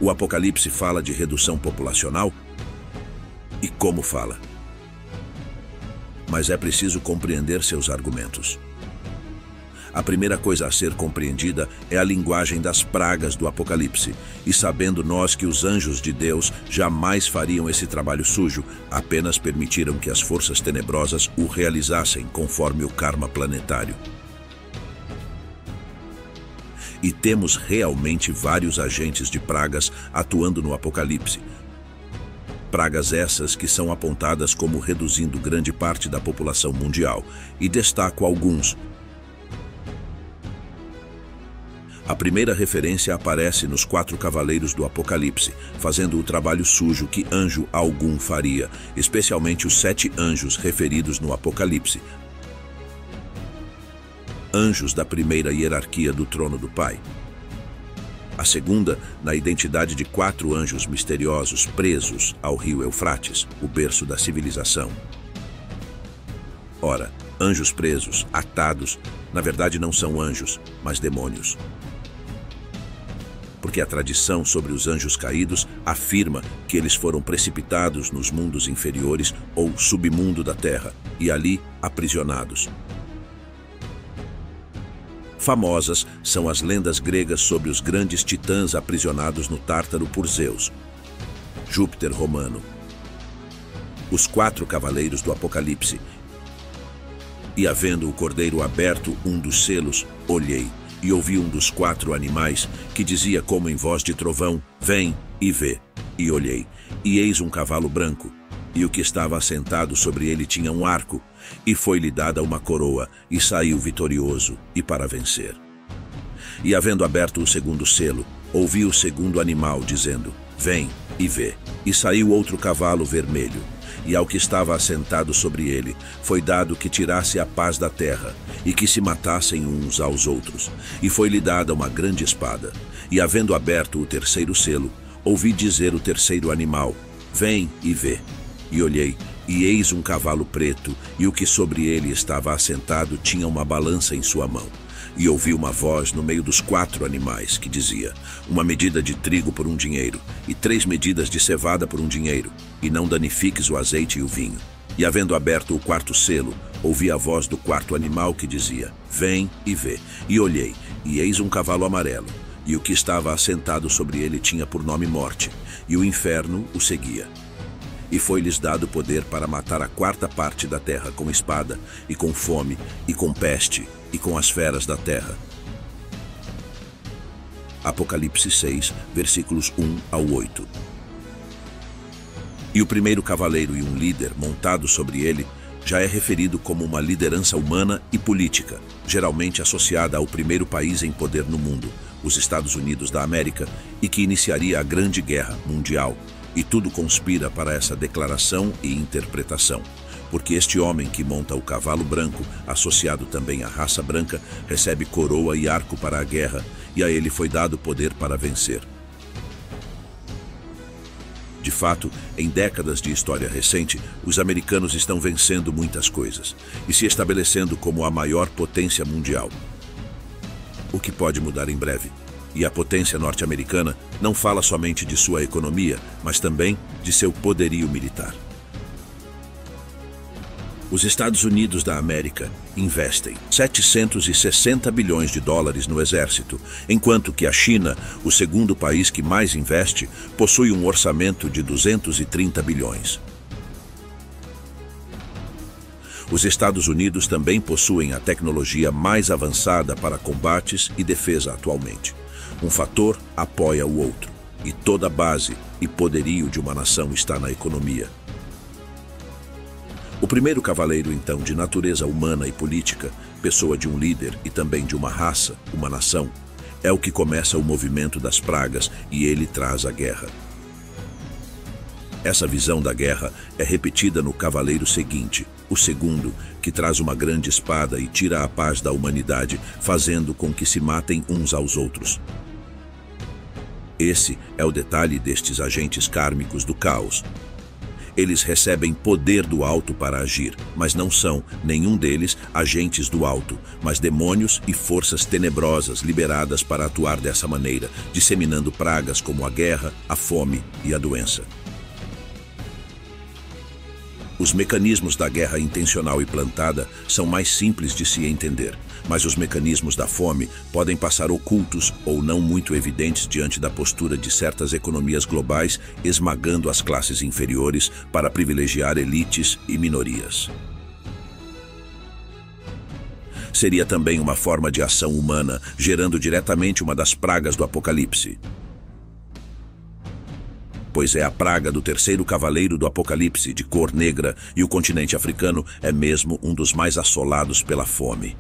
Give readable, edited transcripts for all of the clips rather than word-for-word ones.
O Apocalipse fala de redução populacional? E como fala? Mas é preciso compreender seus argumentos. A primeira coisa a ser compreendida é a linguagem das pragas do Apocalipse, e sabendo nós que os anjos de Deus jamais fariam esse trabalho sujo, apenas permitiram que as forças tenebrosas o realizassem conforme o karma planetário. E temos realmente vários agentes de pragas atuando no Apocalipse. Pragas essas que são apontadas como reduzindo grande parte da população mundial, e destaco alguns. A primeira referência aparece nos 4 cavaleiros do Apocalipse, fazendo o trabalho sujo que anjo algum faria, especialmente os 7 anjos referidos no Apocalipse. Anjos da primeira hierarquia do trono do Pai. A segunda, na identidade de 4 anjos misteriosos presos ao rio Eufrates, o berço da civilização. Ora, anjos presos, atados, na verdade não são anjos, mas demônios. Porque a tradição sobre os anjos caídos afirma que eles foram precipitados nos mundos inferiores ou submundo da terra, e ali aprisionados. Famosas são as lendas gregas sobre os grandes titãs aprisionados no Tártaro por Zeus, Júpiter romano. Os 4 cavaleiros do Apocalipse. E havendo o cordeiro aberto um dos selos, olhei, e ouvi um dos 4 animais, que dizia como em voz de trovão, vem e vê. E olhei, e eis um cavalo branco, e o que estava assentado sobre ele tinha um arco, e foi-lhe dada uma coroa, e saiu vitorioso, e para vencer. E havendo aberto o segundo selo, ouvi o segundo animal dizendo, vem e vê. E saiu outro cavalo vermelho, e ao que estava assentado sobre ele, foi dado que tirasse a paz da terra, e que se matassem uns aos outros. E foi-lhe dada uma grande espada. E havendo aberto o terceiro selo, ouvi dizer o terceiro animal, vem e vê. E olhei, e eis um cavalo preto, e o que sobre ele estava assentado tinha uma balança em sua mão. E ouvi uma voz no meio dos 4 animais, que dizia, uma medida de trigo por um dinheiro, e 3 medidas de cevada por um dinheiro, e não danifiques o azeite e o vinho. E havendo aberto o 4º selo, ouvi a voz do 4º animal que dizia, vem e vê. E olhei, e eis um cavalo amarelo, e o que estava assentado sobre ele tinha por nome Morte, e o inferno o seguia. E foi-lhes dado poder para matar a 4ª parte da terra com espada, e com fome, e com peste, e com as feras da terra. Apocalipse 6, versículos 1 ao 8. E o primeiro cavaleiro e um líder montado sobre ele já é referido como uma liderança humana e política, geralmente associada ao primeiro país em poder no mundo, os Estados Unidos da América, e que iniciaria a Grande Guerra Mundial. E tudo conspira para essa declaração e interpretação, porque este homem que monta o cavalo branco, associado também à raça branca, recebe coroa e arco para a guerra, e a ele foi dado poder para vencer. De fato, em décadas de história recente, os americanos estão vencendo muitas coisas, e se estabelecendo como a maior potência mundial. O que pode mudar em breve. E a potência norte-americana não fala somente de sua economia, mas também de seu poderio militar. Os Estados Unidos da América investem 760 bilhões de dólares no exército, enquanto que a China, o segundo país que mais investe, possui um orçamento de 230 bilhões. Os Estados Unidos também possuem a tecnologia mais avançada para combates e defesa atualmente. Um fator apoia o outro, e toda a base e poderio de uma nação está na economia. O primeiro cavaleiro, então, de natureza humana e política, pessoa de um líder e também de uma raça, uma nação, é o que começa o movimento das pragas e ele traz a guerra. Essa visão da guerra é repetida no cavaleiro seguinte, o segundo, que traz uma grande espada e tira a paz da humanidade, fazendo com que se matem uns aos outros. Esse é o detalhe destes agentes kármicos do caos. Eles recebem poder do alto para agir, mas não são, nenhum deles, agentes do alto, mas demônios e forças tenebrosas liberadas para atuar dessa maneira, disseminando pragas como a guerra, a fome e a doença. Os mecanismos da guerra intencional e plantada são mais simples de se entender, mas os mecanismos da fome podem passar ocultos ou não muito evidentes diante da postura de certas economias globais, esmagando as classes inferiores para privilegiar elites e minorias. Seria também uma forma de ação humana, gerando diretamente uma das pragas do Apocalipse. Pois é a praga do terceiro cavaleiro do Apocalipse, de cor negra, e o continente africano é mesmo um dos mais assolados pela fome.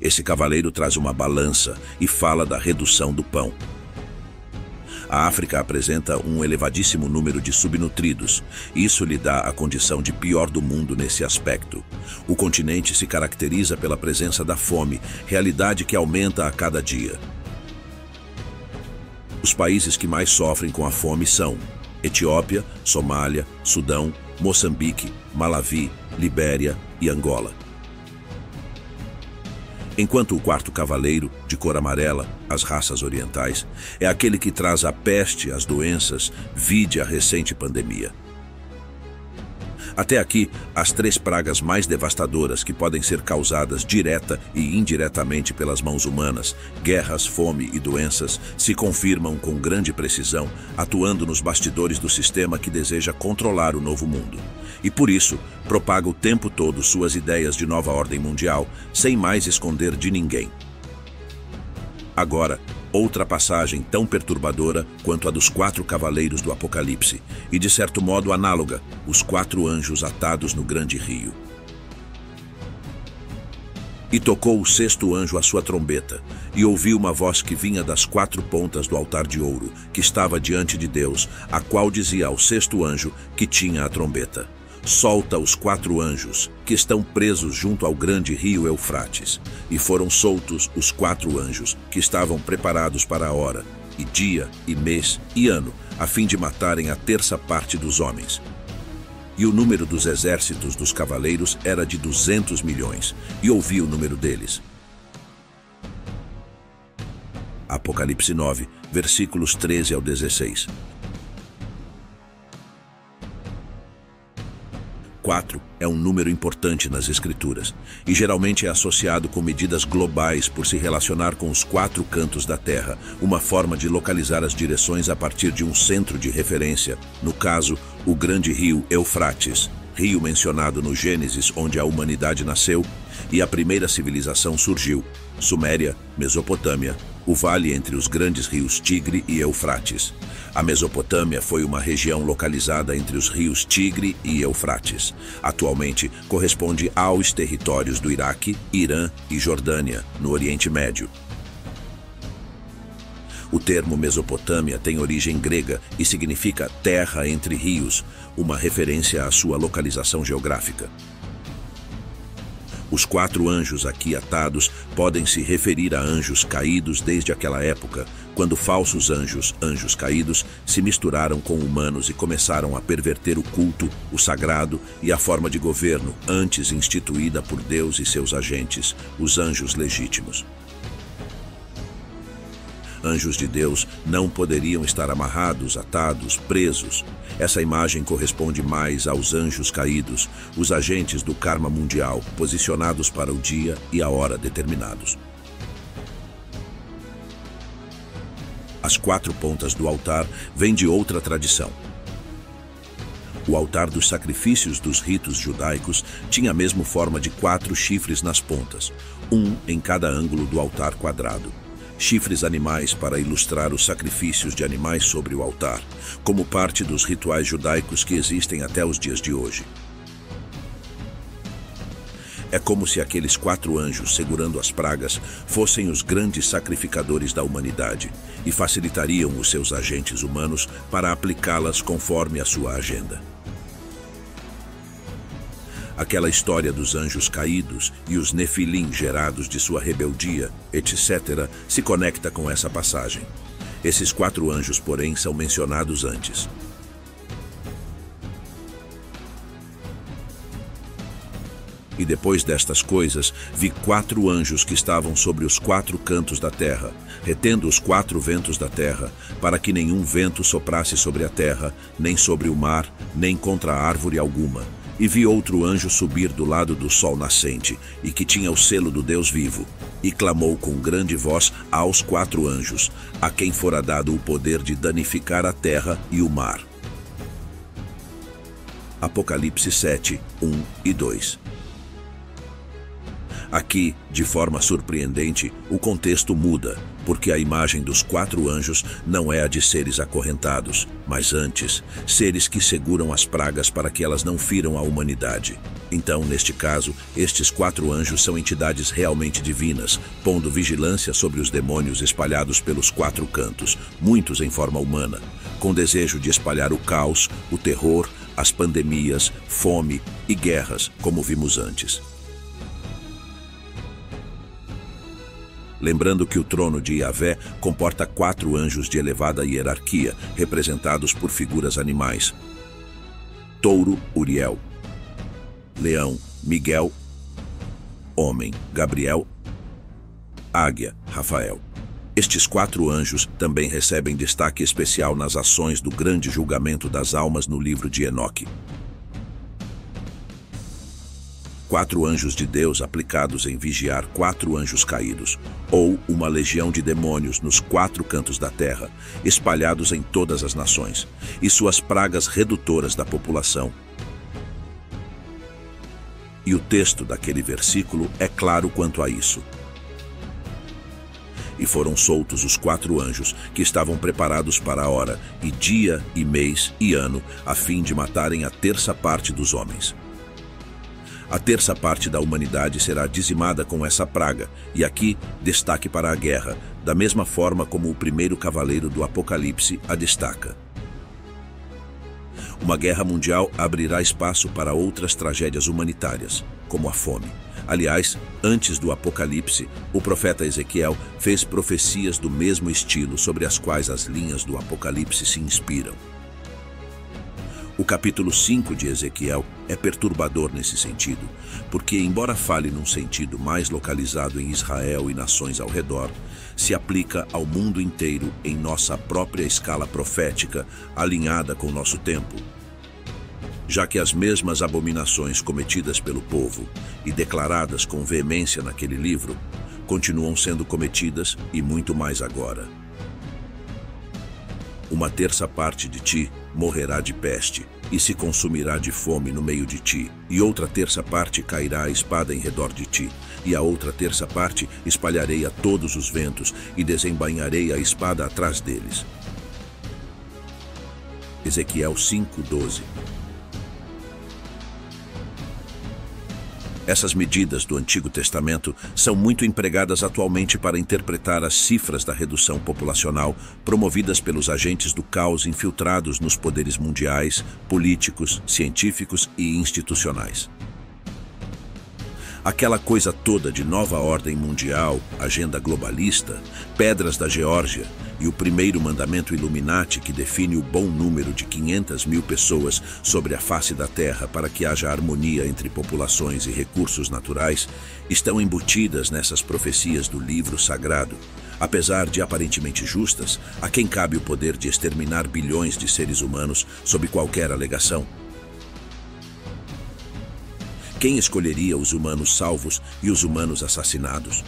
Esse cavaleiro traz uma balança e fala da redução do pão. A África apresenta um elevadíssimo número de subnutridos. Isso lhe dá a condição de pior do mundo nesse aspecto. O continente se caracteriza pela presença da fome, realidade que aumenta a cada dia. Os países que mais sofrem com a fome são Etiópia, Somália, Sudão, Moçambique, Malawi, Libéria e Angola. Enquanto o quarto cavaleiro, de cor amarela, as raças orientais, é aquele que traz a peste, as doenças, vide a recente pandemia. Até aqui, as três pragas mais devastadoras que podem ser causadas direta e indiretamente pelas mãos humanas, guerras, fome e doenças, se confirmam com grande precisão, atuando nos bastidores do sistema que deseja controlar o novo mundo. E por isso, propaga o tempo todo suas ideias de nova ordem mundial, sem mais esconder de ninguém. Agora, outra passagem tão perturbadora quanto a dos quatro cavaleiros do Apocalipse, e de certo modo análoga, os quatro anjos atados no grande rio. E tocou o sexto anjo a sua trombeta, e ouviu uma voz que vinha das quatro pontas do altar de ouro, que estava diante de Deus, a qual dizia ao sexto anjo que tinha a trombeta: solta os quatro anjos, que estão presos junto ao grande rio Eufrates. E foram soltos os quatro anjos, que estavam preparados para a hora, e dia, e mês, e ano, a fim de matarem a terça parte dos homens. E o número dos exércitos dos cavaleiros era de 200 milhões, e ouvi o número deles. Apocalipse 9, versículos 13 ao 16. 4 é um número importante nas Escrituras e geralmente é associado com medidas globais por se relacionar com os quatro cantos da Terra, uma forma de localizar as direções a partir de um centro de referência, no caso, o grande rio Eufrates, rio mencionado no Gênesis onde a humanidade nasceu e a primeira civilização surgiu, Suméria, Mesopotâmia, o vale entre os grandes rios Tigre e Eufrates. A Mesopotâmia foi uma região localizada entre os rios Tigre e Eufrates. Atualmente corresponde aos territórios do Iraque, Irã e Jordânia, no Oriente Médio. O termo Mesopotâmia tem origem grega e significa terra entre rios, uma referência à sua localização geográfica. Os quatro anjos aqui atados podem se referir a anjos caídos desde aquela época, quando falsos anjos, anjos caídos, se misturaram com humanos e começaram a perverter o culto, o sagrado e a forma de governo antes instituída por Deus e seus agentes, os anjos legítimos. Anjos de Deus não poderiam estar amarrados, atados, presos. Essa imagem corresponde mais aos anjos caídos, os agentes do karma mundial, posicionados para o dia e a hora determinados. As quatro pontas do altar vêm de outra tradição. O altar dos sacrifícios dos ritos judaicos tinha a mesma forma de quatro chifres nas pontas, um em cada ângulo do altar quadrado. Chifres animais para ilustrar os sacrifícios de animais sobre o altar, como parte dos rituais judaicos que existem até os dias de hoje. É como se aqueles quatro anjos segurando as pragas fossem os grandes sacrificadores da humanidade e facilitariam os seus agentes humanos para aplicá-las conforme a sua agenda. Aquela história dos anjos caídos e os nefilim gerados de sua rebeldia, etc., se conecta com essa passagem. Esses 4 anjos, porém, são mencionados antes. E depois destas coisas, vi 4 anjos que estavam sobre os 4 cantos da terra, retendo os 4 ventos da terra, para que nenhum vento soprasse sobre a terra, nem sobre o mar, nem contra árvore alguma. E vi outro anjo subir do lado do sol nascente, e que tinha o selo do Deus vivo, e clamou com grande voz aos 4 anjos, a quem fora dado o poder de danificar a terra e o mar. Apocalipse 7, 1 e 2. Aqui, de forma surpreendente, o contexto muda, porque a imagem dos 4 anjos não é a de seres acorrentados, mas antes, seres que seguram as pragas para que elas não firam a humanidade. Então, neste caso, estes 4 anjos são entidades realmente divinas, pondo vigilância sobre os demônios espalhados pelos 4 cantos, muitos em forma humana, com desejo de espalhar o caos, o terror, as pandemias, fome e guerras, como vimos antes. Lembrando que o trono de Yahvé comporta 4 anjos de elevada hierarquia, representados por figuras animais. Touro, Uriel. Leão, Miguel. Homem, Gabriel. Águia, Rafael. Estes 4 anjos também recebem destaque especial nas ações do grande julgamento das almas no livro de Enoque. 4 anjos de Deus aplicados em vigiar 4 anjos caídos, ou uma legião de demônios nos 4 cantos da terra, espalhados em todas as nações, e suas pragas redutoras da população. E o texto daquele versículo é claro quanto a isso. E foram soltos os 4 anjos que estavam preparados para a hora, e dia, e mês, e ano, a fim de matarem a terça parte dos homens. A terça parte da humanidade será dizimada com essa praga, e aqui, destaque para a guerra, da mesma forma como o primeiro cavaleiro do Apocalipse a destaca. Uma guerra mundial abrirá espaço para outras tragédias humanitárias, como a fome. Aliás, antes do Apocalipse, o profeta Ezequiel fez profecias do mesmo estilo sobre as quais as linhas do Apocalipse se inspiram. O capítulo 5 de Ezequiel é perturbador nesse sentido, porque, embora fale num sentido mais localizado em Israel e nações ao redor, se aplica ao mundo inteiro em nossa própria escala profética, alinhada com nosso tempo. Já que as mesmas abominações cometidas pelo povo e declaradas com veemência naquele livro, continuam sendo cometidas e muito mais agora. Uma terça parte de ti morrerá de peste, e se consumirá de fome no meio de ti, e outra terça parte cairá a espada em redor de ti, e a outra terça parte espalharei a todos os ventos, e desembainharei a espada atrás deles. Ezequiel 5:12. Essas medidas do Antigo Testamento são muito empregadas atualmente para interpretar as cifras da redução populacional promovidas pelos agentes do caos infiltrados nos poderes mundiais, políticos, científicos e institucionais. Aquela coisa toda de nova ordem mundial, agenda globalista, pedras da Geórgia e o primeiro mandamento Illuminati que define o bom número de 500 mil pessoas sobre a face da Terra para que haja harmonia entre populações e recursos naturais, estão embutidas nessas profecias do livro sagrado. Apesar de aparentemente justas, a quem cabe o poder de exterminar bilhões de seres humanos sob qualquer alegação? Quem escolheria os humanos salvos e os humanos assassinados?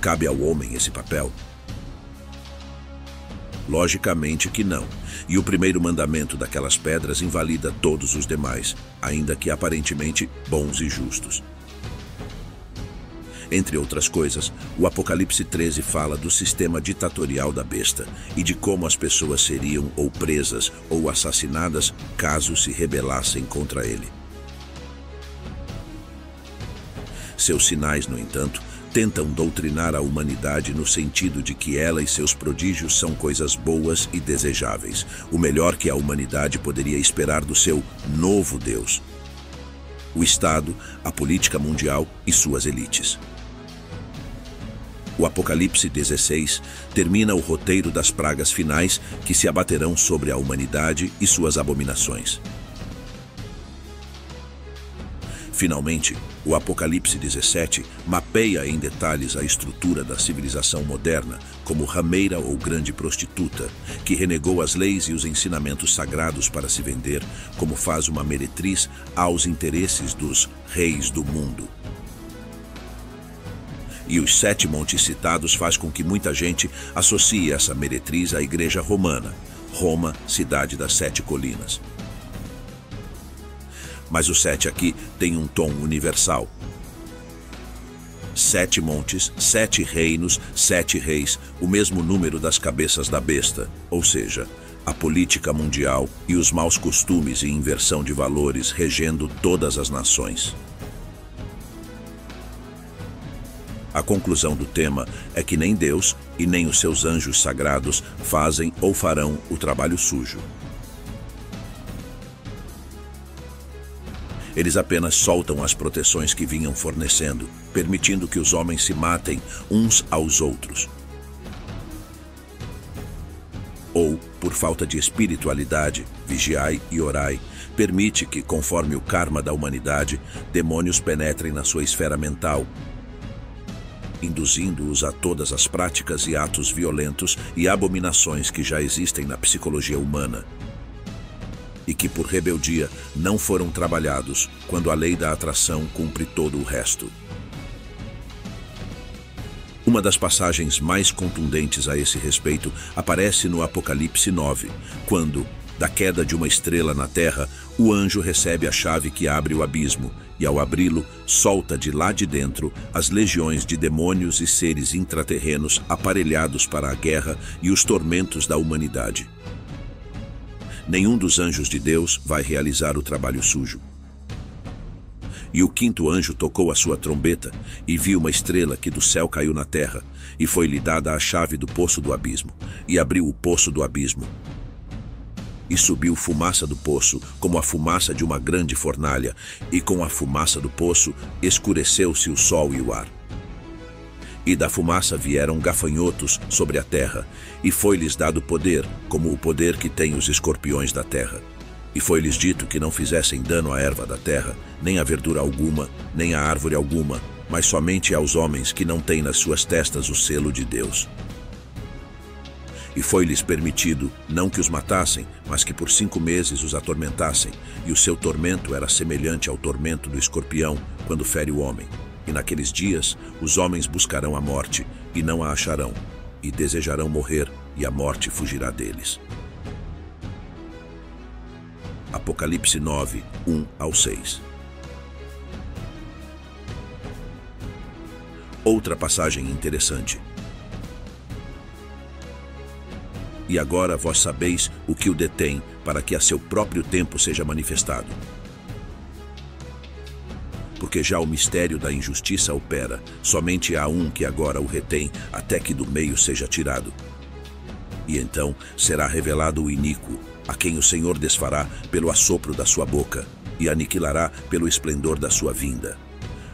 Cabe ao homem esse papel? Logicamente que não. E o primeiro mandamento daquelas pedras invalida todos os demais, ainda que aparentemente bons e justos. Entre outras coisas, o Apocalipse 13 fala do sistema ditatorial da besta e de como as pessoas seriam ou presas ou assassinadas caso se rebelassem contra ele. Seus sinais, no entanto, tentam doutrinar a humanidade no sentido de que ela e seus prodígios são coisas boas e desejáveis, o melhor que a humanidade poderia esperar do seu novo Deus. O Estado, a política mundial e suas elites. O Apocalipse 16 termina o roteiro das pragas finais que se abaterão sobre a humanidade e suas abominações. Finalmente, o Apocalipse 17 mapeia em detalhes a estrutura da civilização moderna como rameira ou grande prostituta, que renegou as leis e os ensinamentos sagrados para se vender, como faz uma meretriz aos interesses dos reis do mundo. E os 7 montes citados faz com que muita gente associe essa meretriz à Igreja Romana, Roma, cidade das 7 colinas. Mas o 7 aqui tem um tom universal. 7 montes, 7 reinos, 7 reis, o mesmo número das cabeças da besta, ou seja, a política mundial e os maus costumes e inversão de valores regendo todas as nações. A conclusão do tema é que nem Deus e nem os seus anjos sagrados fazem ou farão o trabalho sujo. Eles apenas soltam as proteções que vinham fornecendo, permitindo que os homens se matem uns aos outros. Ou, por falta de espiritualidade, vigiai e orai, permite que, conforme o karma da humanidade, demônios penetrem na sua esfera mental, induzindo-os a todas as práticas e atos violentos e abominações que já existem na psicologia humana, e que por rebeldia não foram trabalhados quando a lei da atração cumpre todo o resto. Uma das passagens mais contundentes a esse respeito aparece no Apocalipse 9, quando, da queda de uma estrela na terra, o anjo recebe a chave que abre o abismo, e ao abri-lo, solta de lá de dentro as legiões de demônios e seres intraterrenos aparelhados para a guerra e os tormentos da humanidade. Nenhum dos anjos de Deus vai realizar o trabalho sujo. E o 5º anjo tocou a sua trombeta e viu uma estrela que do céu caiu na terra, e foi-lhe dada a chave do poço do abismo, e abriu o poço do abismo. E subiu fumaça do poço, como a fumaça de uma grande fornalha, e com a fumaça do poço escureceu-se o sol e o ar. E da fumaça vieram gafanhotos sobre a terra, e foi-lhes dado poder, como o poder que têm os escorpiões da terra. E foi-lhes dito que não fizessem dano à erva da terra, nem à verdura alguma, nem à árvore alguma, mas somente aos homens que não têm nas suas testas o selo de Deus. E foi-lhes permitido, não que os matassem, mas que por 5 meses os atormentassem, e o seu tormento era semelhante ao tormento do escorpião, quando fere o homem. E naqueles dias os homens buscarão a morte, e não a acharão, e desejarão morrer, e a morte fugirá deles. Apocalipse 9, 1 ao 6. Outra passagem interessante. E agora vós sabeis o que o detém, para que a seu próprio tempo seja manifestado. Porque já o mistério da injustiça opera, somente há um que agora o retém, até que do meio seja tirado. E então será revelado o iníquo, a quem o Senhor desfará pelo assopro da sua boca, e aniquilará pelo esplendor da sua vinda.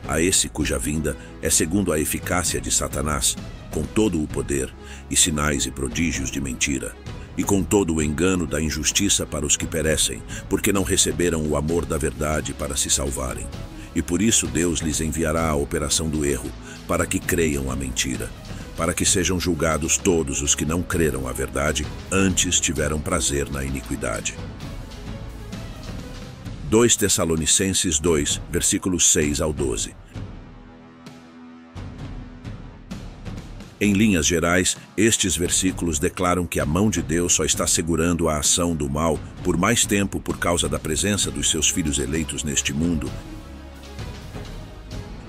A esse cuja vinda é segundo a eficácia de Satanás, com todo o poder, e sinais e prodígios de mentira, e com todo o engano da injustiça para os que perecem, porque não receberam o amor da verdade para se salvarem. E por isso Deus lhes enviará a operação do erro, para que creiam a mentira, para que sejam julgados todos os que não creram a verdade, antes tiveram prazer na iniquidade. 2 Tessalonicenses 2, versículos 6 ao 12. Em linhas gerais, estes versículos declaram que a mão de Deus só está segurando a ação do mal por mais tempo por causa da presença dos seus filhos eleitos neste mundo.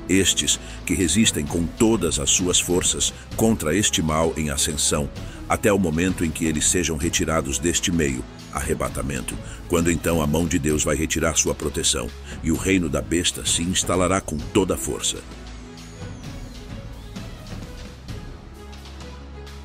Estes que resistem com todas as suas forças contra este mal em ascensão, até o momento em que eles sejam retirados deste meio, arrebatamento, quando então a mão de Deus vai retirar sua proteção, e o reino da besta se instalará com toda a força.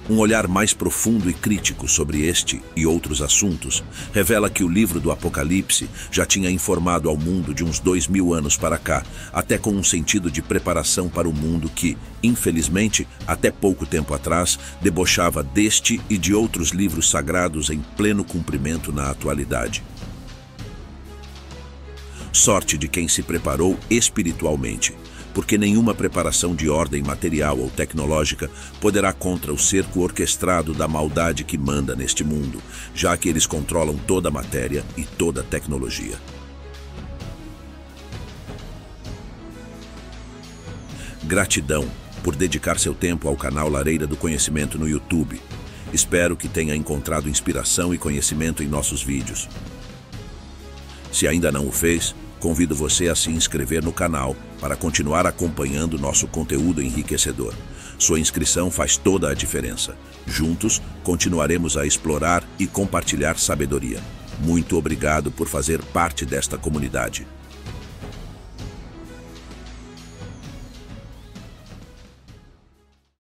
Um olhar mais profundo e crítico sobre este e outros assuntos revela que o livro do Apocalipse já tinha informado ao mundo de uns 2000 anos para cá, até com um sentido de preparação para o mundo que, infelizmente, até pouco tempo atrás, debochava deste e de outros livros sagrados em pleno cumprimento na atualidade. Sorte de quem se preparou espiritualmente, porque nenhuma preparação de ordem material ou tecnológica poderá contra o cerco orquestrado da maldade que manda neste mundo, já que eles controlam toda a matéria e toda a tecnologia. Gratidão por dedicar seu tempo ao canal Lareira do Conhecimento no YouTube. Espero que tenha encontrado inspiração e conhecimento em nossos vídeos. Se ainda não o fez, convido você a se inscrever no canal para continuar acompanhando nosso conteúdo enriquecedor. Sua inscrição faz toda a diferença. Juntos, continuaremos a explorar e compartilhar sabedoria. Muito obrigado por fazer parte desta comunidade.